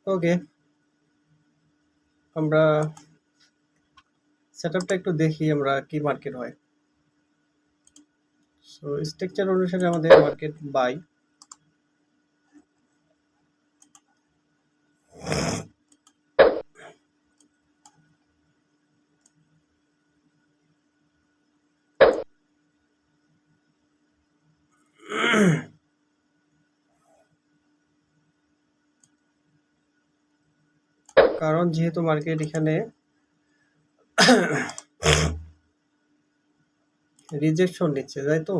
ওকে, আমরা সেটআপটা একটু দেখি আমরা কি মার্কেট হয়। সো স্ট্রাকচার অনুসারে আমাদের মার্কেট বাই, কারণ যেহেতু মার্কেট এখানে রিজেকশন নিচ্ছে, তাই তো,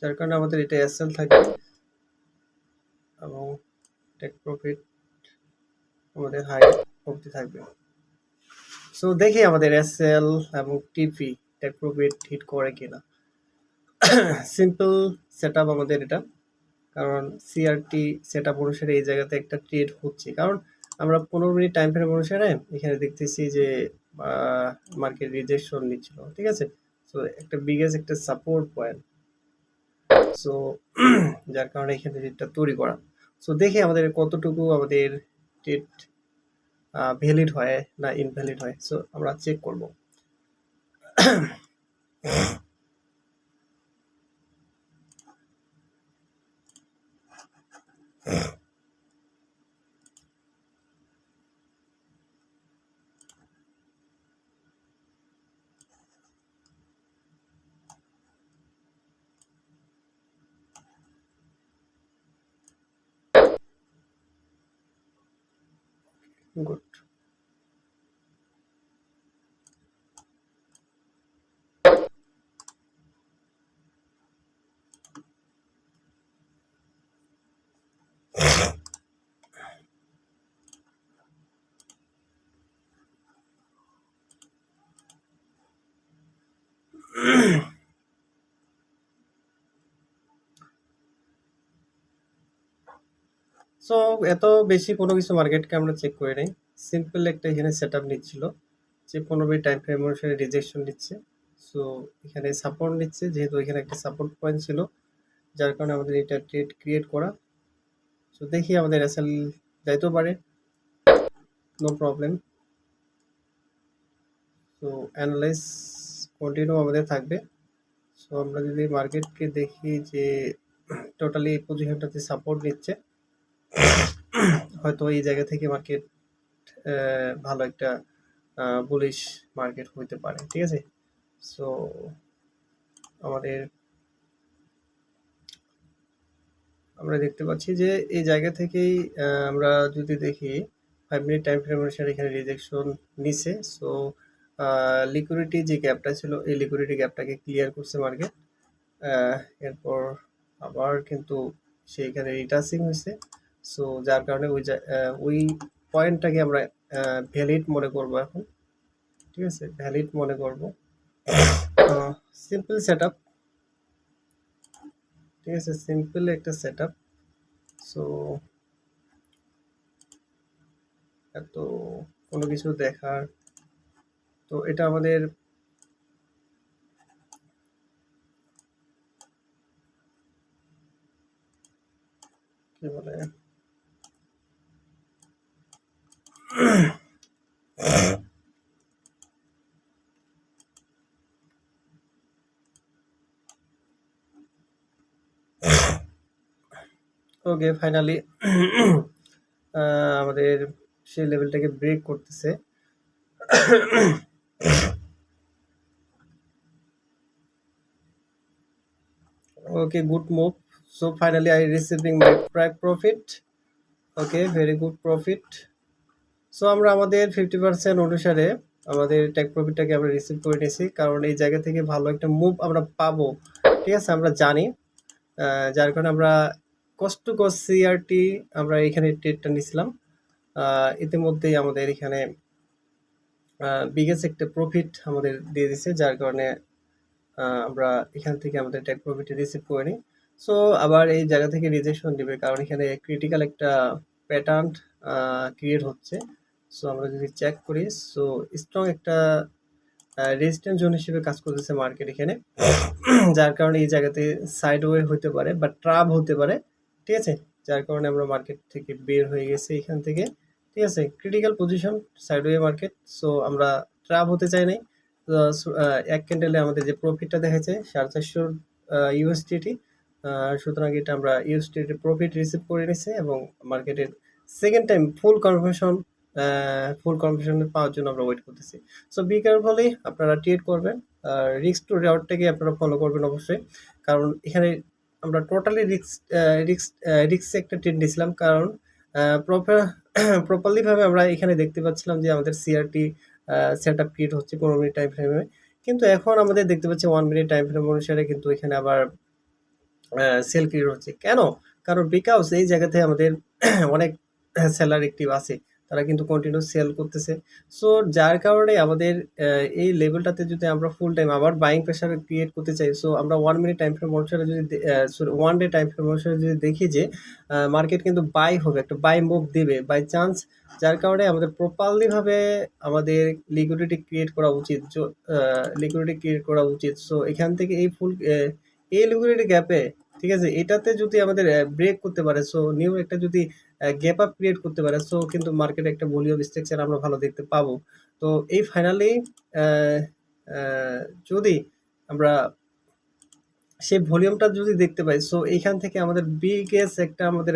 যার কারণে আমাদের এটা এসএল থাকবে এবং টেক প্রফিট আমাদের হাই অবধি থাকবে। সো দেখি আমাদের এসএল এবং টিপি টেক প্রফিট হিট করে কিনা। সিম্পল সেটআপ আমাদের এটা, কারণ সিআরটি সেটআপ অনুসারে এই জায়গাতে একটা ট্রেড হচ্ছে, কারণ আমরা 15 মিনিট টাইম ফ্রেম অনুসারে এখানে দেখতেছি যে মার্কেট রিজেকশন নিচ্ছিল, ঠিক আছে। সো একটা বিগেস্ট একটা সাপোর্ট পয়েন্ট, সো যার কারণে এখানে ট্রেডটা তৈরি করা। সো দেখি আমাদের কতটুকু আমাদের ট্রেড ভ্যালিড হয় না ইনভ্যালিড হয়, সো আমরা চেক করব। গুড। সো এত বেশি কোনো কিছু মার্কেটকে আমরা চেক করে নেই, সিম্পল একটা এখানে সেটআপ নিচ্ছিল যে 15 মিনিট টাইম ফ্রেম অনুসারে রিজেকশন নিচ্ছে। সো এখানে সাপোর্ট নিচ্ছে, যেহেতু এখানে একটা সাপোর্ট পয়েন্ট ছিল, যার কারণে আমাদের এটা ট্রেড ক্রিয়েট করা। সো দেখি আমাদের এসএল যাইতেও পারে, no problem. So analyse continue আমাদের থাকবে। সো আমরা যদি মার্কেটকে দেখি যে টোটালি এই পজিশনটাতে সাপোর্ট নিচ্ছে, হয়তো এই জায়গা থেকে মার্কেট ভালো একটা বুলিশ মার্কেট হইতে পারে, ঠিক আছে। সো আমাদের আমরা দেখতে পাচ্ছি যে এই জায়গা থেকেই আমরা যদি দেখি 5 মিনিট টাইম ফ্রেম অনুসারে এখানে রিজেকশন নিছে। সো লিকুইডিটি যে গ্যাপটা ছিল এই লিকুইডিটি গ্যাপটাকে ক্লিয়ার করছে মার্কেট, এরপর আবার কিন্তু সেইখানে রিটার্সিং হয়েছে। সো যার কারণে ওই পয়েন্টটাকে আমরা ভ্যালিড মনে করব এখন, ঠিক আছে, ভ্যালিড মনে করব। সিম্পল সেটআপ, ঠিক আছে, সিম্পল একটা সেটআপ। সো এত কোনো কিছু দেখার, তো এটা আমাদের কি বলে ওকে, ফাইনালি আমাদের সেই লেভেলটাকে ব্রেক করতেছে। Okay, good move. So finally I receiving my prime profit. Okay, very good profit. So আমরা আমাদের 50% অনুসারে আমাদের টেক প্রফিটটাকে আমরা রিসিভ করে নিয়েছি, কারণ এই জায়গা থেকে ভালো একটা মুভ আমরা পাবো, ঠিক আছে, আমরা জানি। যার কারণে আমরা কষ্ট সিআরটি আমরা এখানে ট্রেডটা নিয়েছিলাম। ইতিমধ্যেই আমাদের এখানে বিগেস্ট একটা প্রফিট আমাদের দিয়ে দিছে, যার কারণে আমরা এখান থেকে আমাদের টেক প্রফিট রিসিভ করে নিই। সো আবার এই জায়গা থেকে রিজেকশন দিবে, কারণ এখানে ক্রিটিক্যাল একটা প্যাটার্ন ক্রিয়েট হচ্ছে। সো আমরা যদি চেক করি, সো স্ট্রং একটা রেজিস্ট্যান্স জোন হিসেবে কাজ করতেছে মার্কেট এখানে, যার কারণে এই জায়গাতে সাইডওয়ে হতে পারে বা ট্রাপ হতে পারে, ঠিক আছে। যার কারণে আমরা মার্কেট থেকে বের হয়ে গেছি এখান থেকে। ঠিক আছে, critical position sideway market. So আমরা ট্র্যাপ হতে চাই নাই। এক ক্যান্ডেলে আমাদের যে প্রফিটটা দেখাচ্ছে 450 ইউএসডিটি, সুতরাং এটা আমরা ইউএসডিটি প্রফিট রিসিভ করে নিছি এবং মার্কেটের সেকেন্ড টাইম ফুল কনফার্মেশন পাওয়ার জন্য আমরা ওয়েট করতেছি। সো বি কেয়ারফুলি আপনারা ট্রেড করবেন, রিস্ক টু রেওয়ার্ডটাকে আপনারা ফলো করবেন অবশ্যই, কারণ এখানে আমরা টোটালি রিস্ক একটা ট্রেড নিয়েছিলাম, কারণ প্রপারলি ভাবে আমরা এখানে দেখতে পাচ্ছিলাম যে আমাদের সিআরটি সেট আপ ক্রিয়েট হচ্ছে 15 মিনিট টাইম ফ্রেমে, কিন্তু এখন আমাদের দেখতে পাচ্ছি 1 মিনিট টাইম ফ্রেম অনুসারে কিন্তু এখানে আবার সেল ক্রিয়েট হচ্ছে। কেন? কারণ বিকজ এই জায়গাতে আমাদের অনেক সেলার অ্যাক্টিভ আছে, তারা কিন্তু কন্টিনিউ সেল করতেছে। সো যার কারণে আমাদের এই লেভেলটাতে যদি আমরা ফুল টাইম আবার বাইং প্রেশার ক্রিয়েট করতে চাই, সো আমরা 1 মিনিট টাইম ফ্রেম অনুসারে যদি সরি 1 ডে টাইম ফ্রেম অনুসারে যদি দেখি যে মার্কেট কিন্তু বাই হবে, একটা বাই মুভ দিবে বাই চান্স, যার কারণে আমাদের প্রপারলি ভাবে আমাদের লিকুইডিটি ক্রিয়েট করা উচিত। সো এখান থেকে এই লিকুইডিটি গ্যাপে, ঠিক আছে, এটাতে যদি আমাদের ব্রেক করতে পারে, সো নিউ একটা যদি গ্যাপ আপ ক্রিয়েট করতে পারে, সো কিন্তু মার্কেটে একটা ভলিউম স্ট্রাকচার আমরা ভালো দেখতে পাবো। তো এই ফাইনালি যদি আমরা সেই ভলিউমটা যদি দেখতে পাই, সো এইখান থেকে আমাদের বিগেস্ট একটা আমাদের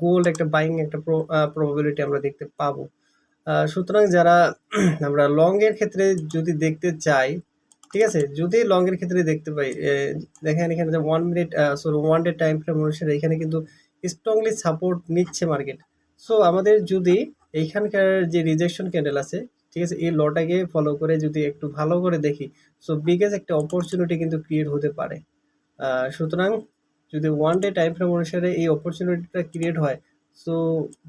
গোল্ড একটা বাইং একটা প্রবাবিলিটি আমরা দেখতে পাবো। সুতরাং যারা আমরা লং এর ক্ষেত্রে যদি দেখতে চাই, ঠিক আছে, যদি লং এর ক্ষেত্রে দেখতে পাই, দেখেন এখানে যে 1 minute sorry 1 day time frame অনুসারে এখানে কিন্তু স্ট্রংলি সাপোর্ট নিচ্ছে মার্কেট। সো আমাদের যদি এইখানকার যে রিজেকশন ক্যান্ডেল আছে, ঠিক আছে, এই লটাকে ফলো করে যদি একটু ভালো করে দেখি, সো বিগেস্ট একটা অপরচুনিটি কিন্তু ক্রিয়েট হতে পারে। সুতরাং যদি 1 ডে টাইম ফ্রেম অনুসারে এই অপরচুনিটিটা ক্রিয়েট হয়, সো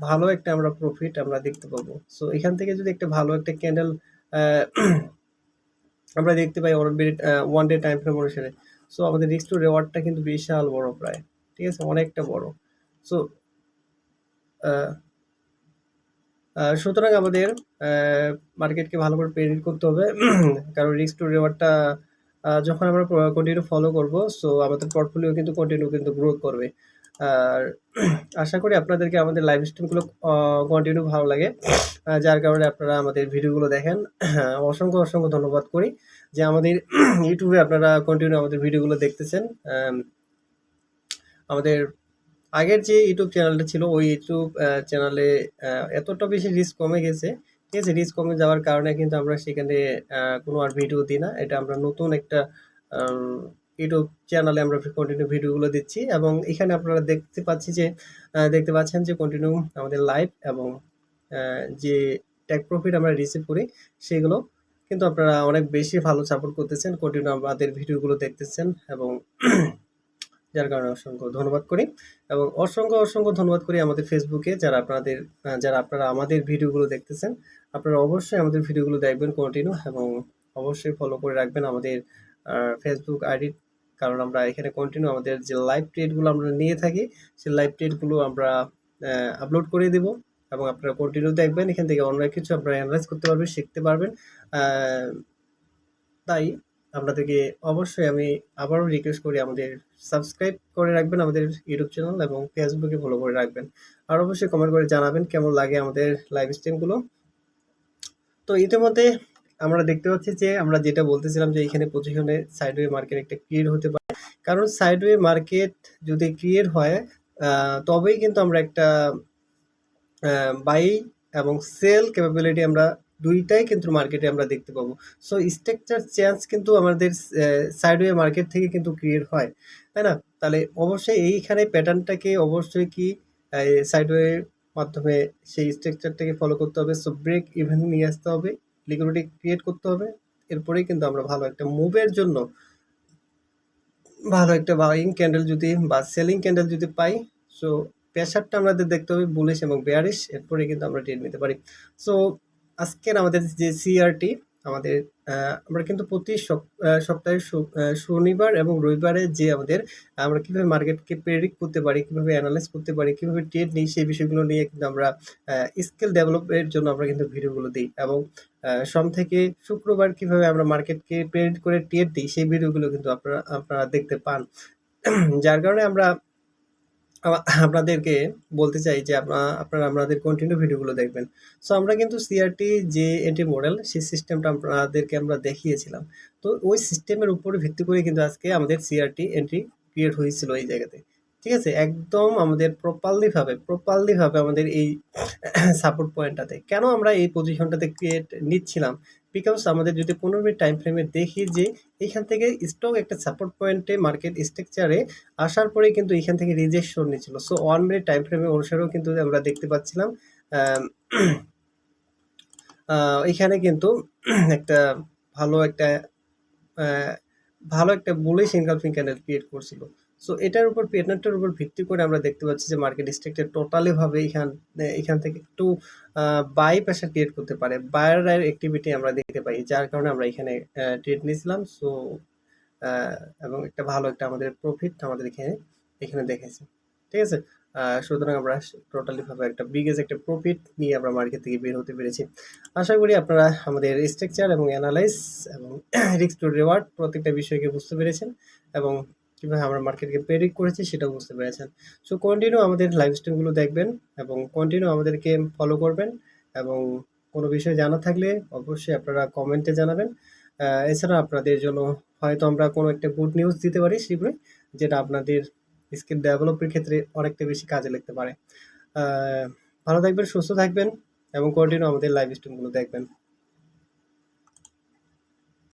ভালো একটা আমরা প্রফিট আমরা দেখতে পাবো। সো এখান থেকে যদি একটা ভালো একটা ক্যান্ডেল আমরা দেখতে পাই 1 ডে টাইম ফ্রেম অনুসারে, সো আমাদের রিস্ক টু রেওয়ার্ডটা কিন্তু বিশাল বড় প্রায়, ঠিক আছে, অনেকটা বড়। সো সুতরাং আমাদের মার্কেটকে ভালো করে প্রেডিক্ট করতে হবে, কারণ রিস্ক টু রেওয়ার্ডটা যখন আমরা কন্টিনিউ ফলো করব, সো আমাদের পোর্টফোলিও কিন্তু কন্টিনিউ কিন্তু গ্রোথ করবে। আর আশা করি আপনাদেরকে আমাদের লাইভ স্ট্রিমগুলো কন্টিনিউ ভালো লাগে, যার কারণে আপনারা আমাদের ভিডিওগুলো দেখেন। অসংখ্য অসংখ্য ধন্যবাদ করি যে আমাদের ইউটিউবে আপনারা কন্টিনিউ আমাদের ভিডিওগুলো দেখতেছেন। আমাদের আগের যে ইউটিউব চ্যানেলটা ছিল, ওই ইউটিউব চ্যানেলে এতটা বেশি রিস্ক কমে গেছে, ঠিক আছে, রিস্ক কমে যাওয়ার কারণে কিন্তু আমরা সেখানে কোনো আর ভিডিও দিই না। এটা আমরা নতুন একটা ইউটিউব চ্যানেলে আমরা কন্টিনিউ ভিডিওগুলো দিচ্ছি, এবং এখানে আপনারা দেখতে পাচ্ছেন যে কন্টিনিউ আমাদের লাইভ এবং যে টেক প্রফিট আমরা রিসিভ করি, সেগুলো কিন্তু আপনারা অনেক বেশি ভালো সাপোর্ট করতেছেন, কন্টিনিউ আমাদের ভিডিওগুলো দেখতেছেন, এবং যার কারণে অসংখ্য ধন্যবাদ করি। এবং অসংখ্য অসংখ্য ধন্যবাদ করি আমাদের ফেসবুকে যারা আপনারা আমাদের ভিডিওগুলো দেখতেছেন। আপনারা অবশ্যই আমাদের ভিডিওগুলো দেখবেন কন্টিনিউ, এবং অবশ্যই ফলো করে রাখবেন আমাদের ফেসবুক আইডি, কারণ আমরা এখানে কন্টিনিউ আমাদের যে লাইভ ট্রেডগুলো আমরা নিয়ে থাকি, সেই লাইভ ট্রেডগুলো আমরা আপলোড করে দেব, এবং আপনারা কন্টিনিউ দেখবেন। এখান থেকে অনেক কিছু আপনারা অ্যানালাইজ করতে পারবেন, শিখতে পারবেন। তাই আপনাদেরকে অবশ্যই আমি আবারও রিকোয়েস্ট করি, আমাদের সাবস্ক্রাইব করে রাখবেন আমাদের ইউটিউব চ্যানেল, এবং ফেসবুকে ফলো করে রাখবেন। আর অবশ্যই কমেন্ট করে জানাবেন কেমন লাগে আমাদের লাইভ স্ট্রিমগুলো। তো ইতিমধ্যে আমরা দেখতে পাচ্ছি যে আমরা যেটা বলতেছিলাম যে এখানে পজিশনে সাইডওয়ে মার্কেট একটা ক্রিয়েট হতে পারে, কারণ সাইডওয়ে মার্কেট যদি ক্রিয়েট হয় তবেই কিন্তু আমরা একটা বাই এবং সেল ক্যাপাবিলিটি আমরা দুইটাই কিন্তু মার্কেটে আমরা দেখতে পাবো। সো স্ট্রাকচার চেঞ্জ কিন্তু আমাদের সাইডওয়ে মার্কেট থেকে কিন্তু ক্রিয়েট হয়, তাই না? তাহলে অবশ্যই এইখানে প্যাটার্নটাকে অবশ্যই কি সাইডওয়ে মাধ্যমে সেই স্ট্রাকচারটাকে ফলো করতে হবে। সো ব্রেক ইভেন নিয়ে আসতে হবে, লিকুইডিটি ক্রিয়েট করতে হবে, এরপরেই কিন্তু আমরা ভালো একটা মুভের জন্য ভালো একটা বাইং ক্যান্ডেল যদি বা সেলিং ক্যান্ডেল যদি পাই, সো প্রেশারটা আমাদের দেখতে হবে বুলিশ এবং বেয়ারিশ, এরপরে কিন্তু আমরা ট্রেড নিতে পারি। সো আজকের আমাদের যে সিআরটি আমাদের আমরা কিন্তু প্রতি সপ্তাহে শনিবার এবং রবিবারে যে আমরা কিভাবে মার্কেটকে প্রেডিক্ট করতে পারি, কিভাবে অ্যানালাইজ করতে পারি, কিভাবে ট্রেড নিই, সেই বিষয়গুলো নিয়ে কিন্তু আমরা স্কিল ডেভেলপের জন্য আমরা কিন্তু ভিডিওগুলো দিই, এবং সোম থেকে শুক্রবার কিভাবে আমরা মার্কেটকে প্রেডিক্ট করে ট্রেড দিই, সেই ভিডিওগুলো কিন্তু আপনারা দেখতে পান। যার কারণে আমরা আপনাদেরকে বলতে চাই যে আপনারা আমাদের কন্টিনিউ ভিডিওগুলো দেখবেন। সো আমরা কিন্তু সিআরটি যে এন্ট্রি মডেল সেই সিস্টেমটা আপনাদেরকে আমরা দেখিয়েছিলাম। তো ওই সিস্টেমের উপরে ভিত্তি করে কিন্তু আজকে আমাদের সিআরটি এন্ট্রি ক্রিয়েট হয়েছিল এই জায়গাতে। ঠিক আছে? একদম আমাদের প্রপারলি ভাবে আমাদের এই সাপোর্ট পয়েন্টটাতে। কেন আমরা এই পজিশনটাতে ক্রিয়েট নিচ্ছিলাম? বিকজ আমাদের যদি 15 মিনিট টাইম ফ্রেমে দেখি যে এইখান থেকে স্টক একটা সাপোর্ট পয়েন্টে মার্কেট স্ট্রাকচারে আসার পরেই কিন্তু এখান থেকে রিজেকশন নিচ্ছিল। সো 1 মিনিট টাইম ফ্রেমে অনুসারেও কিন্তু আমরা দেখতে পাচ্ছিলাম আম এখানে কিন্তু একটা ভালো একটা আ ভালো একটা বুলিশ এনকালফিং ক্যান্ডেল ক্রিয়েট করছিল। সো এটার উপর প্যাটার্নটার উপর ভিত্তি করে আমরা দেখতে পাচ্ছি যে মার্কেট স্ট্রাকচার টোটালি ভাবে এখান থেকে একটু বাই প্রেশার ক্রিয়েট করতে পারে। বায়ার এর অ্যাক্টিভিটি আমরা দেখতে পাই। যার কারণে আমরা এখানে ট্রেড নিয়েছিলাম। সো এবং একটা ভালো একটা আমাদের প্রফিট আমাদের এখানে দেখাইছে। ঠিক আছে? সুতরাং আমরা টোটালি ভাবে একটা বিগেস্ট একটা প্রফিট নিয়ে আমরা মার্কেট থেকে বের হতে পেরেছি। আশা করি আপনারা আমাদের স্ট্রাকচার এবং এনালাইজ এবং রিস্ক টু রিওয়ার্ড প্রত্যেকটা বিষয়কে বুঝতে পেরেছেন এবং কিভাবে আমরা মার্কেটকে প্রেডিক্ট করেছি সেটাও বুঝতে পেরেছেন। সো কন্টিনিউ আমাদের লাইভ স্ট্রিমগুলো দেখবেন এবং কন্টিনিউ আমাদেরকে ফলো করবেন এবং কোনো বিষয় জানার থাকলে অবশ্যই আপনারা কমেন্টে জানাবেন। এছাড়া আপনাদের জন্য হয়তো আমরা কোনো একটা গুড নিউজ দিতে পারি শীঘ্রই, যেটা আপনাদের স্কিল ডেভেলপের ক্ষেত্রে অনেকটা বেশি কাজে লাগতে পারে। ভালো থাকবেন, সুস্থ থাকবেন এবং কন্টিনিউ আমাদের লাইভ স্ট্রিমগুলো দেখবেন।